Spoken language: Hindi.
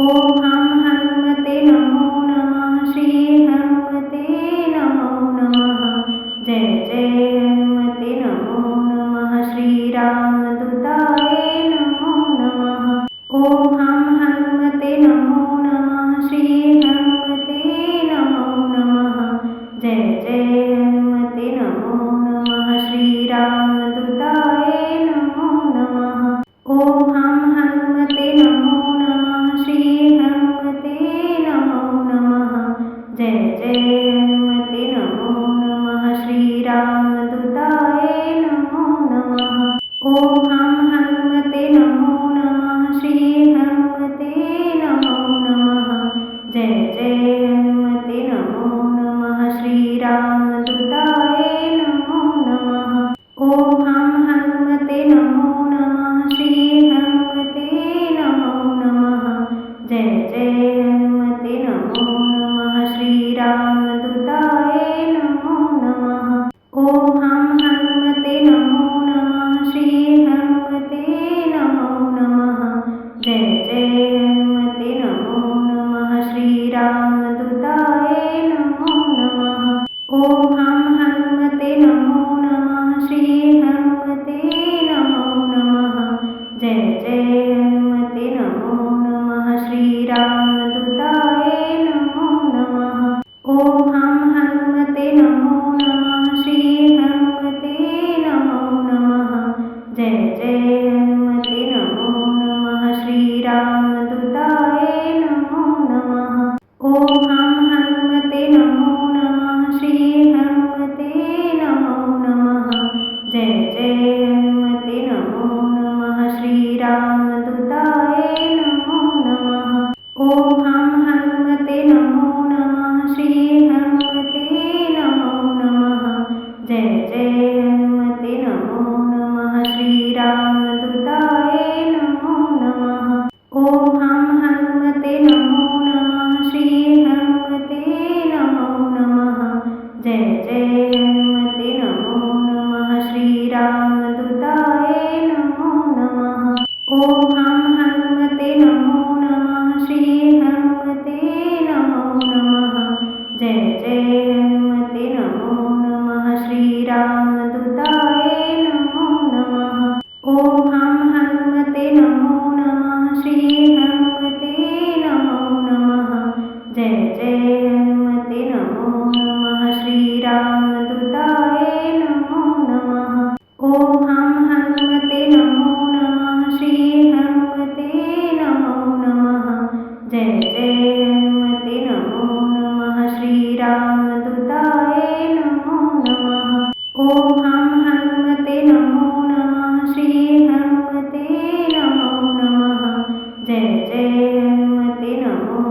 ओम हम हनुमते नमो नमः। श्री हनुमते नमो नमः। जय जय हनुमते नमो नमः। श्री रामदूताय नमो नमः। ओम हम हनुमते नमो नमः। श्री हनुमते नमो नमः। जय जय हनुमते नमो नमः। श्री रामदूताय नमो नमः। ओम हम हनुमते नमो नमः। श्री हनुमते नमो नमः। जय जय हनुमते नमो नमः। श्री रामदूताय नमो नमः। ओम हम हनुमते नमो नमः। श्री हनुमते नमो नमः। जय जय हनुमते नमो नमः। श्री रामदूताय नमो नमः। ओम हम हनुमते नमो नमः। श्री हनुमते नमो नमः। जय जय हनुमते नमो नमः। श्री रामदूताय नमो नमः। ओम हम हनुमते नमो नमः। श्री हनुमते नमो नमः। जय जय हनुमते नमो नमः। श्री रामदूताय नमो नमः। ओम हम हनुमते नमो नमः। श्री हनुमते नमो नमः। जय जय हनुमते नमो नमः। श्री रामदूताय नमो नमः। ओम हम हनुमते नमो नमः। श्री हनुमते नमो नमः। जय जय हनुमते नमो नमः। श्री रामदूताय नमो नमः। ओम हम हनुमते नमो नमः। श्री हनुमते नमो नमः। जय जय हनुमते नमो नमः। श्री रामदूताय नमो नमः। ओम हम हनुमते नमो नमः। श्री हनुमते नमो नमः। जय जय हनुमते नमो नमः। श्री रामदूताय नमो नमः। ओम हम हनुमते नमो नमः। श्री हनुमते नमो नमः। जय जय हनुमते नमो नमः। श्री रामदूताय नमो नमः। ओम हम हनुमते नमो नमः। श्री हनुमते नमो नमः। जय जय हनुमते नमो नमः। श्री रामदूताय नमो नमः। ओम हम हनुमते नमो नमः। श्री हनुमते नमो नमः। जय जय हनुमते नमो नमः। श्री रामदूताय नमो नमः। ओम हम हनुमते नमो नमः। श्री हनुमते नमो नमः। जय जय हनुमते नमो नमः। श्री रामदूताय नमो नमः। ओम हम हनुमते नमो नमः। श्री हनुमते नमो नमः। जय जय हनुमते नमो